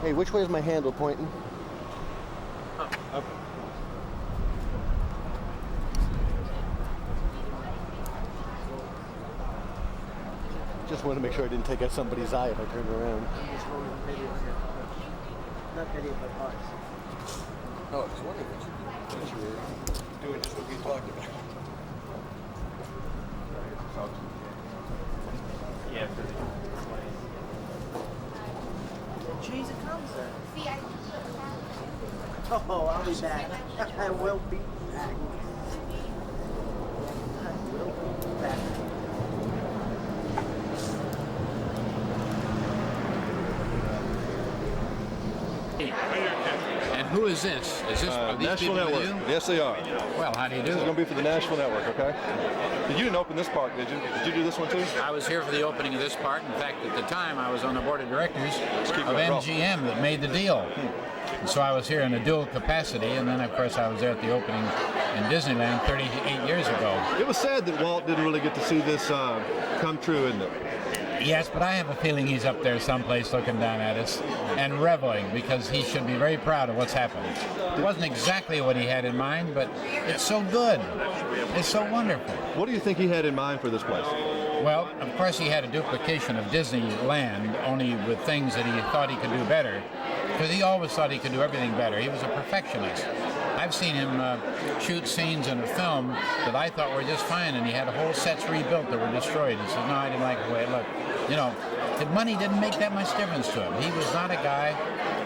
Hey, which way is my handle pointing? Up. Just wanted to make sure I didn't take out somebody's eye if I turned around. I'm just holding the video here. Not video, but ours. Oh, I was wondering what you were doing, just what we talked about. Yeah, Jeez, it comes there. Oh, I'll be back. I will be back. I will be back. And who is this? Is this are these National people Network. with you? Yes, they are. Well, how do you do? This is going to be for the National Network, okay? You didn't open this park, did you? Did you do this one too? I was here for the opening of this part. In fact, at the time, I was on the board of directors of MGM that made the deal. And so I was here in a dual capacity, and then, of course, I was there at the opening in Disneyland 38 years ago. It was sad that Walt didn't really get to see this come true, isn't it? Yes, but I have a feeling he's up there someplace looking down at us and reveling, because he should be very proud of what's happened. It wasn't exactly what he had in mind, but it's so good. It's so wonderful. What do you think he had in mind for this place? Well, of course he had a duplication of Disneyland, only with things that he thought he could do better, because he always thought he could do everything better. He was a perfectionist. I've seen him shoot scenes in a film that I thought were just fine, and he had whole sets rebuilt that were destroyed. He said, no, I didn't like the way it looked. You know, the money didn't make that much difference to him. He was not a guy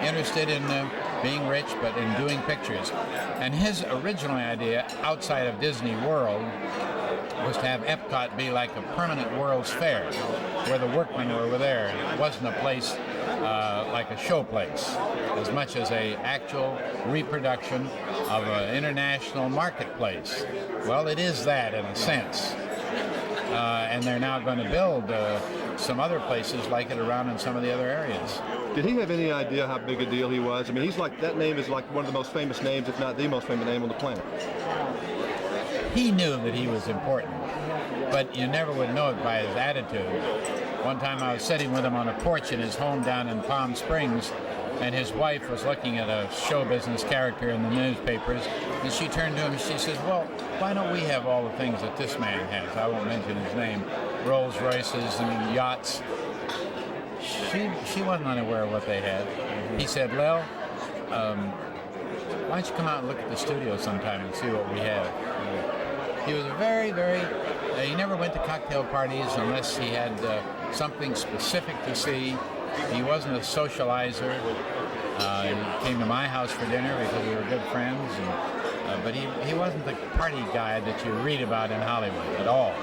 interested in being rich, but in doing pictures. And his original idea outside of Disney World was to have Epcot be like a permanent World's Fair, where the workmen were there. It wasn't a place like a show place, as much as a actual reproduction of an international marketplace. Well, it is that in a sense. And they're now going to build some other places like it around in some of the other areas. Did he have any idea how big a deal he was? I mean, he's like, that name is like one of the most famous names, if not the most famous name on the planet. He knew that he was important, but you never would know it by his attitude. One time I was sitting with him on a porch in his home down in Palm Springs, and his wife was looking at a show business character in the newspapers, and she turned to him and she says, well, why don't we have all the things that this man has? I won't mention his name. Rolls Royces and yachts. She wasn't unaware of what they had. He said, well, why don't you come out and look at the studio sometime and see what we have? He was a very, very, he never went to cocktail parties unless he had something specific to see. He wasn't a socializer. He came to my house for dinner because we were good friends, but he wasn't the party guy that you read about in Hollywood at all.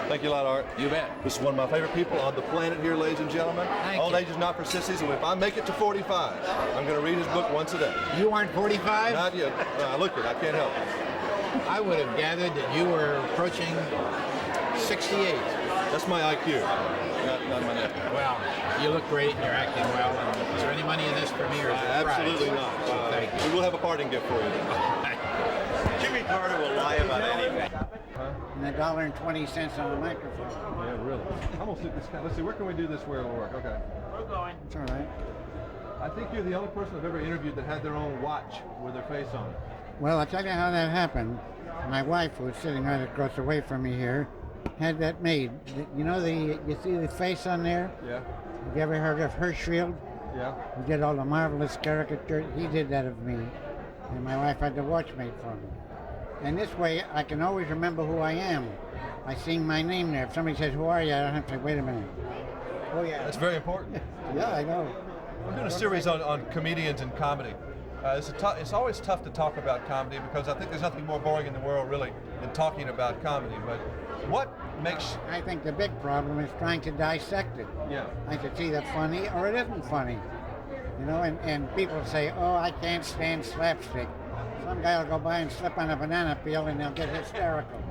Thank you a lot, Art. You bet. This is one of my favorite people on the planet here, ladies and gentlemen. Thank Old you. age is not for sissies, and if I make it to 45, I'm going to read his book once a day. You aren't 45? Not yet. I look it. I can't help it. I would have gathered that you were approaching 68. That's my IQ, not my neck. Well, you look great and you're acting well. And is there any money in this for me or is it a prize? Absolutely not. Thank you. We will have a parting gift for you. Jimmy Carter will lie about anything. And $1.20 on the microphone. Yeah, really. I'm gonna sit this guy. Let's see, where can we do this where it'll work? Okay. We're going. It's all right. I think you're the only person I've ever interviewed that had their own watch with their face on it. Well, I'll tell you how that happened. My wife, who was sitting right across the way from me here, had that made. You know, you see the face on there? Yeah. Have you ever heard of Hirschfield? Yeah. He did all the marvelous caricatures. He did that of me. And my wife had the watch made for me. And this way, I can always remember who I am by seeing my name there. If somebody says, who are you? I don't have to say, wait a minute. Oh, yeah. That's very important. Yeah, I know. We're doing a series on comedians and comedy. It's always tough to talk about comedy because I think there's nothing more boring in the world, really, than talking about comedy. But what makes... I think the big problem is trying to dissect it. Yeah. Like it's either funny or it isn't funny. You know, and people say, oh, I can't stand slapstick. Some guy will go by and slip on a banana peel and they'll get hysterical.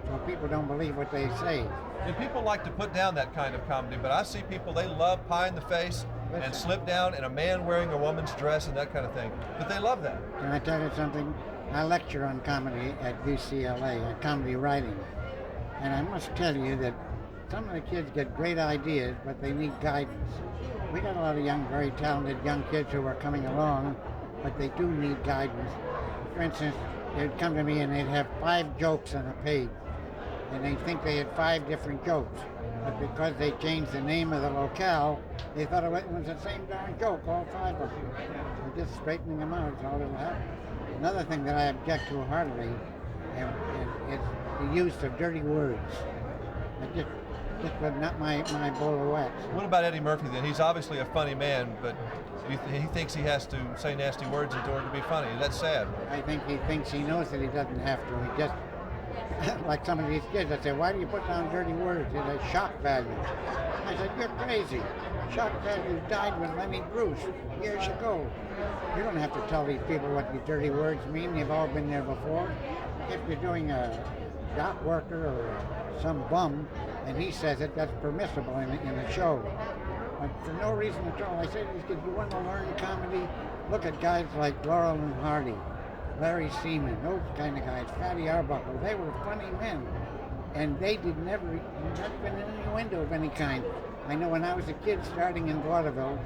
So people don't believe what they say. And people like to put down that kind of comedy, but I see people, they love pie in the face and slip down and a man wearing a woman's dress and that kind of thing. But they love that. Can I tell you something? I lecture on comedy at UCLA, at comedy writing. And I must tell you that some of the kids get great ideas, but they need guidance. We got a lot of young, very talented young kids who are coming along, but they do need guidance. For instance, they'd come to me and they'd have 5 jokes on a page, and they think they had 5 different jokes. But because they changed the name of the locale, they thought it was the same darn joke, all 5 of them. We're just straightening them out, is all that'll happen. Another thing that I object to heartily is the use of dirty words. Just was not my bowl of wax. What about Eddie Murphy then? He's obviously a funny man, but he thinks he has to say nasty words in order to be funny. That's sad. I think he thinks he knows that he doesn't have to. He just, like some of these kids, I say, why do you put down dirty words? It's a shock value. I said, you're crazy. Shock value died with Lenny Bruce years ago. You don't have to tell these people what these dirty words mean. They've all been there before. If you're doing a dock worker or some bum, and he says it, that's permissible in a show. But for no reason at all, I say to these kids, you want to learn comedy? Look at guys like Laurel and Hardy, Larry Seaman, those kind of guys, Fatty Arbuckle. They were funny men, and they did never been in any window of any kind. I know when I was a kid starting in vaudeville,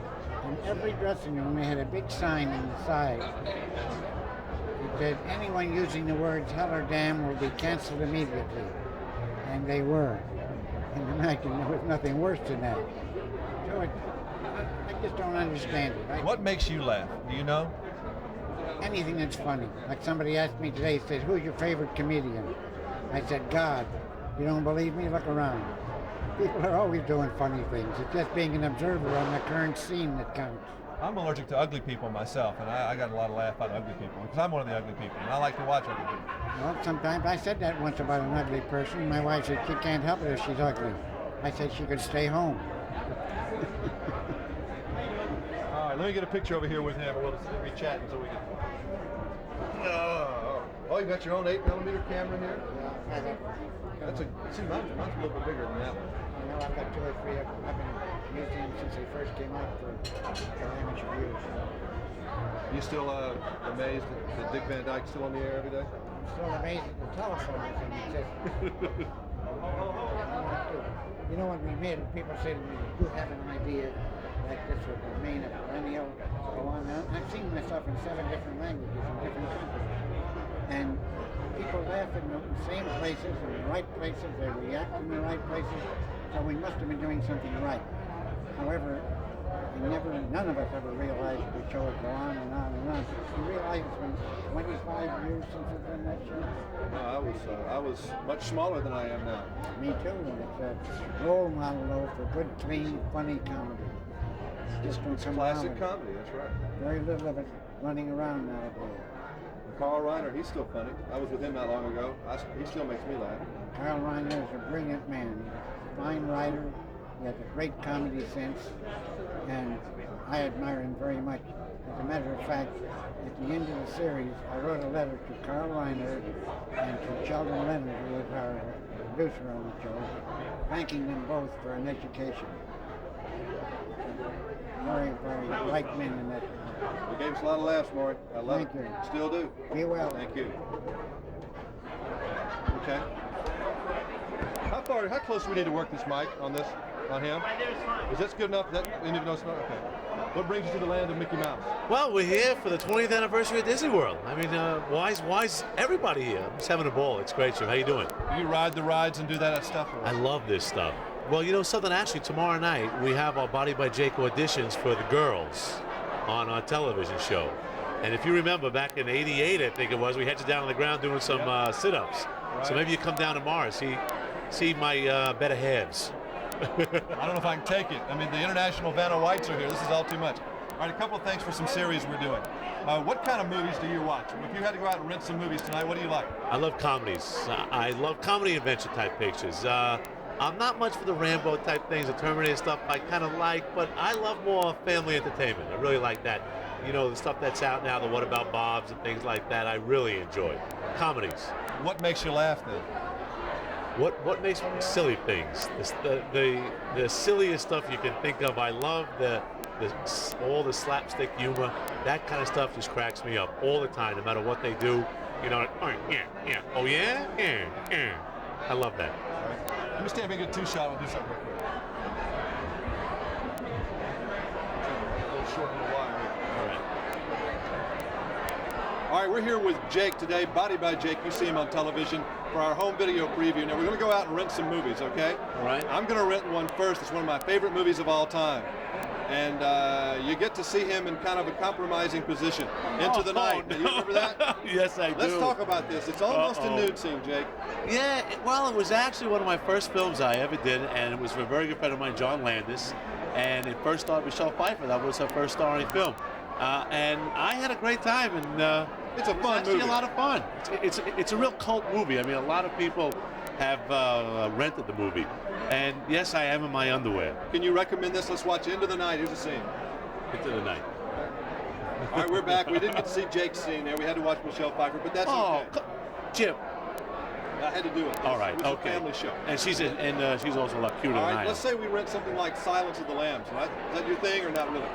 in every dressing room they had a big sign on the side. It said, anyone using the words hell or damn will be canceled immediately. And they were. And imagine there was nothing worse than that. So I just don't understand it. What makes you laugh? Do you know? Anything that's funny. Like somebody asked me today, said, who's your favorite comedian? I said, God. You don't believe me? Look around. People are always doing funny things. It's just being an observer on the current scene that counts. I'm allergic to ugly people myself, and I got a lot of laugh out of ugly people, because I'm one of the ugly people, and I like to watch ugly people. Well, sometimes I said that once about an ugly person. My wife said she can't help it if she's ugly. I said she could stay home. All right, let me get a picture over here with him. We'll be chatting so we can. Oh, you got your own 8mm camera here? Yeah, That's see, mine's a little bit bigger than that one. I know I've got 2 or 3 of them. I've been using them since they first came out for amateur use. You still amazed that Dick Van Dyke's still on the air every day? I'm still amazed at the telephone thing exists. You know, when we met, people say to me, do you have an idea like this would remain a perennial, go on? I've seen myself in 7 different languages in different countries. And people laugh in the same places, in the right places, they react in the right places, so we must have been doing something right. However, none of us ever realized the show would go on and on and on. You realize it's been 25 years since we've done that show? No, I was much smaller than I am now. Me too, and it's a role model though for good, clean, funny comedy. Just don't come Classic around. comedy, that's right. Very little of it running around nowadays. Carl Reiner, he's still funny. I was with him not long ago. He still makes me laugh. Carl Reiner is a brilliant man. He's a fine writer. He has a great comedy sense, and I admire him very much. As a matter of fact, at the end of the series, I wrote a letter to Carl Reiner and to Sheldon Leonard, who was our producer on the show, thanking them both for an education. Very, very bright men in that. You gave us a lot of laughs, Morey. I love it. Thank you. Still do. Be well. Thank you. Okay. How close do we need to work this mic on him? Is this good enough? Okay. What brings you to the land of Mickey Mouse? Well, we're here for the 20th anniversary of Disney World. I mean, why's everybody here? I'm just having a ball. It's great, Jim. How you doing? Do you ride the rides and do that stuff? I love this stuff. Well, you know something, actually, tomorrow night we have our Body by Jake auditions for the girls on our television show. And if you remember, back in '88, I think it was, we had you down on the ground doing some sit-ups. Right. So maybe you come down tomorrow, see my better halves. I don't know if I can take it. I mean, the International Vanna Whites are here. This is all too much. All right, a couple of things for some series we're doing. What kind of movies do you watch? If you had to go out and rent some movies tonight, what do you like? I love comedies. I love comedy adventure type pictures. I'm not much for the Rambo type things, the Terminator stuff I kind of like, but I love more family entertainment. I really like that. You know, the stuff that's out now, the What About Bobs and things like that, I really enjoy. Comedies. What makes you laugh then? What makes me silly things? The silliest stuff you can think of. I love all the slapstick humor. That kind of stuff just cracks me up all the time, no matter what they do. You know, oh yeah, oh yeah, yeah. I love that. Let me stand up and get a 2-shot. We'll do something real quick. shorten the wire here. All right. All right, we're here with Jake today, Body by Jake. You see him on television for our home video preview. Now, we're going to go out and rent some movies, okay? All right. I'm going to rent one first. It's one of my favorite movies of all time. And you get to see him in kind of a compromising position. Into the Night. No. Do you remember that? Yes, I do. Let's talk about this. It's almost a nude scene, Jake. Yeah, well, it was actually one of my first films I ever did, and it was for a very good friend of mine, John Landis, and it first starred Michelle Pfeiffer. That was her first starring film. And I had a great time, and it's a fun actually movie. A lot of fun. It's a real cult movie. I mean, a lot of people have rented the movie. And yes, I am in my underwear. Can you recommend this? Let's watch Into the Night. Here's a scene. Into the Night. All right, we're back. We didn't get to see Jake's scene there. We had to watch Michelle Pfeiffer, but that's okay. Jim. I had to do it. All right, it was okay. a family show. And she's also a lot cuter All than right, I am. let's say we rent something like Silence of the Lambs, right? Is that your thing or not really?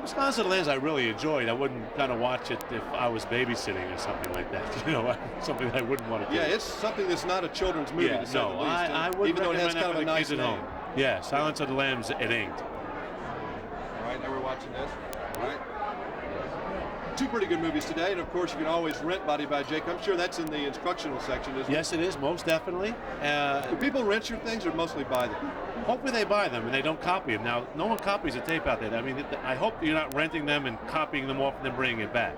Silence of the Lambs I really enjoyed. I wouldn't kind of watch it if I was babysitting or something like that. You know, something that I wouldn't want to do. Yeah, it's something that's not a children's movie, to say the least. I wouldn't even though it has recommend kind of a that for the nice kids name. at home. Yeah, Silence of the Lambs, it ain't. All right, now we're watching this. All right. Two pretty good movies today, and of course you can always rent Body by Jake. I'm sure that's in the instructional section, isn't it? Yes, it is, most definitely. Do people rent your things or mostly buy them? Hopefully they buy them and they don't copy them. Now, no one copies a tape out there. I mean, I hope you're not renting them and copying them off and then bringing it back.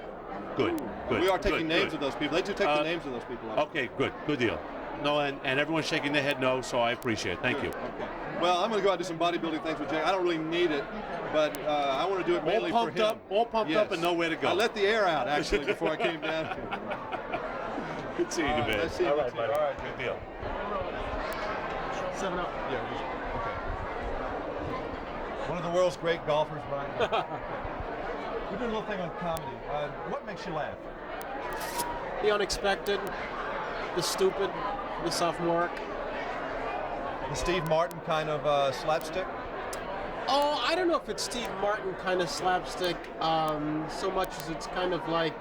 Good. We are taking names of those people. They do take the names of those people out. Okay, good deal. No, and everyone's shaking their head no, so I appreciate it. Thank you. Okay. Well, I'm going to go out and do some bodybuilding things with Jake. I don't really need it, but I want to do it mainly for him. All pumped up and nowhere to go. I let the air out, actually, before I came down here. Good seeing you, man. Nice seeing you, buddy. too. All right, good deal. 7 up. Yeah, okay. One of the world's great golfers, Bryant. We're doing a little thing on comedy. What makes you laugh? The unexpected, the stupid, the sophomoric. The Steve Martin kind of slapstick? Oh, I don't know if it's Steve Martin kind of slapstick so much as it's kind of like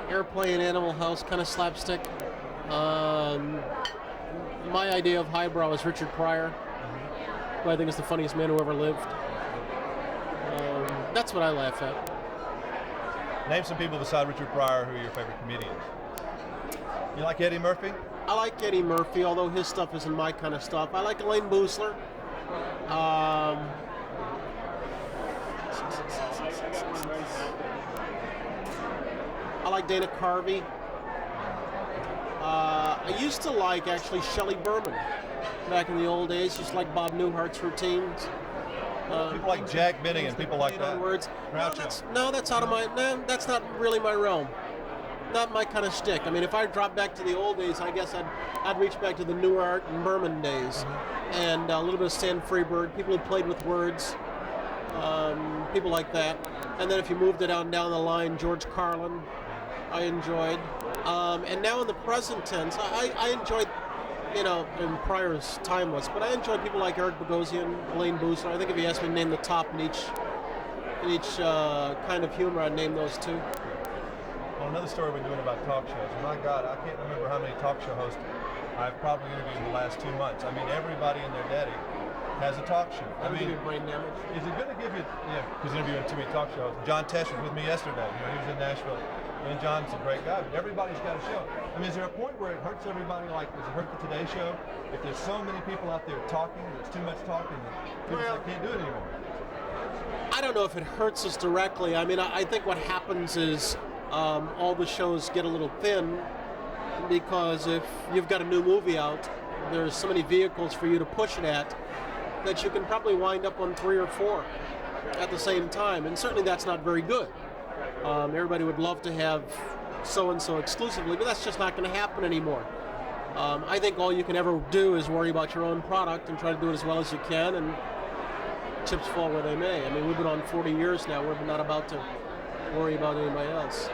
Airplane, Animal House kind of slapstick. My idea of highbrow is Richard Pryor, who I think is the funniest man who ever lived. That's what I laugh at. Name some people beside Richard Pryor who are your favorite comedians. You like Eddie Murphy? I like Eddie Murphy, although his stuff isn't my kind of stuff. I like Elaine Boosler. I like Dana Carvey. I used to like, actually, Shelley Berman back in the old days, just like Bob Newhart's routines. People like Jack Benny and people like that. Words. That's out of my. No, that's not really my realm. Not my kind of shtick. I mean, if I drop back to the old days, I guess I'd reach back to the Newhart and Berman days, and a little bit of Stan Freberg, people who played with words, people like that. And then if you moved it down the line, George Carlin, I enjoyed. And now in the present tense, I enjoyed. You know, and Pryor's timeless, but I enjoy people like Eric Bogosian, Elaine Boosler. I think if you asked me to name the top in each kind of humor, I'd name those two. Well, another story we're doing about talk shows. My God, I can't remember how many talk show hosts I've probably interviewed in the last 2 months. I mean, everybody and their daddy has a talk show. I mean, brain damage. Is it going to give you? Yeah, because interviewing too many talk shows. John Tesh was with me yesterday. You know, he was in Nashville. And John's a great guy, but everybody's got a show. I mean, is there a point where it hurts everybody, like, does it hurt the Today Show? If there's so many people out there talking, there's too much talking, that people can't do it anymore. I don't know if it hurts us directly. I mean, I think what happens is all the shows get a little thin because if you've got a new movie out, there's so many vehicles for you to push it at that you can probably wind up on 3 or 4 at the same time, and certainly that's not very good. Everybody would love to have so-and-so exclusively, but that's just not going to happen anymore. I think all you can ever do is worry about your own product and try to do it as well as you can, and chips fall where they may. I mean, we've been on 40 years now. We're not about to worry about anybody else.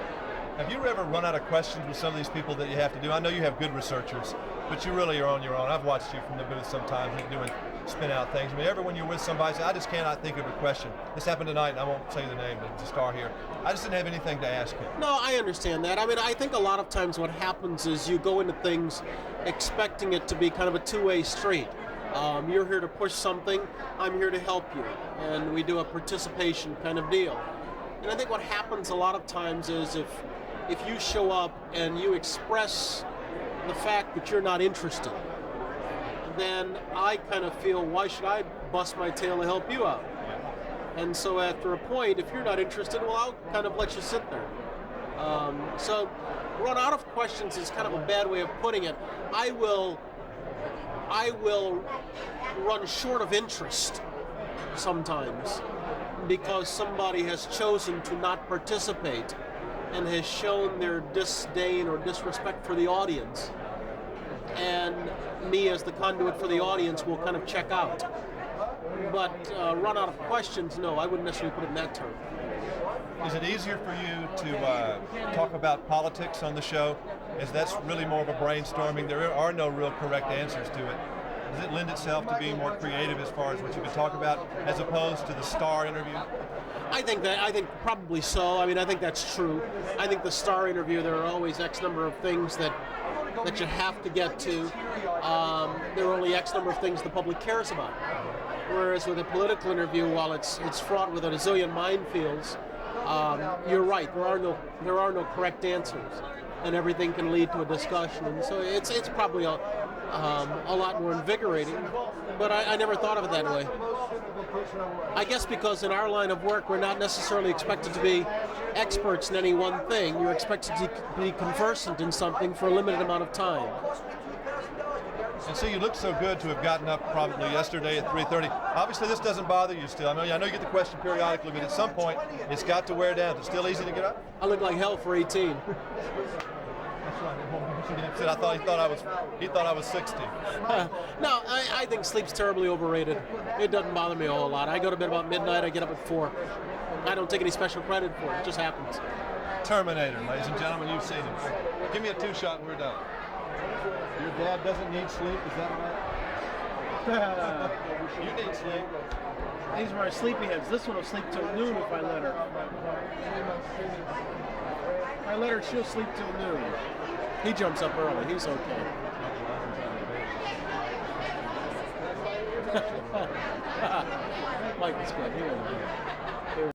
Have you ever run out of questions with some of these people that you have to do? I know you have good researchers, but you really are on your own. I've watched you from the booth sometimes doing spin-out things. I mean, ever when you're with somebody, say, I just cannot think of a question. This happened tonight, and I won't say the name, but it's a star here. I just didn't have anything to ask him. No, I understand that. I mean, I think a lot of times what happens is you go into things expecting it to be kind of a two-way street. You're here to push something, I'm here to help you. And we do a participation kind of deal. And I think what happens a lot of times is if you show up and you express the fact that you're not interested, then I kind of feel, why should I bust my tail to help you out? And so after a point, if you're not interested, well, I'll kind of let you sit there. So run out of questions is kind of a bad way of putting it. I will run short of interest sometimes because somebody has chosen to not participate and has shown their disdain or disrespect for the audience. And me as the conduit for the audience will kind of check out. But run out of questions, no, I wouldn't necessarily put it in that term. Is it easier for you to talk about politics on the show? As that's really more of a brainstorming. There are no real correct answers to it. Does it lend itself to being more creative as far as what you can talk about, as opposed to the star interview? I think probably so. I mean, I think that's true. I think the star interview, there are always X number of things that you have to get to. There are only X number of things the public cares about. Whereas with a political interview, while it's fraught with a zillion minefields, you're right. There are no correct answers, and everything can lead to a discussion. And so it's probably a lot more invigorating. But I never thought of it that way. I guess because in our line of work, we're not necessarily expected to be experts in any one thing. You're expected to be conversant in something for a limited amount of time. And see, you look so good to have gotten up probably yesterday at 3:30. Obviously, this doesn't bother you still. I know you get the question periodically, but at some point, it's got to wear down. Is it still easy to get up? I look like hell for 18. I thought he thought I was 60. No, I think sleep's terribly overrated. It doesn't bother me a whole lot. I go to bed about midnight. I get up at 4. I don't take any special credit for it. It just happens. Terminator, ladies and gentlemen, you've seen him. Give me a 2-shot and we're done. Your dad doesn't need sleep, is that right? You need sleep. These are my sleepyheads. This one will sleep till noon if I let her. If I let her, she'll sleep till noon. He jumps up early. He's okay. Michael's good. He won't.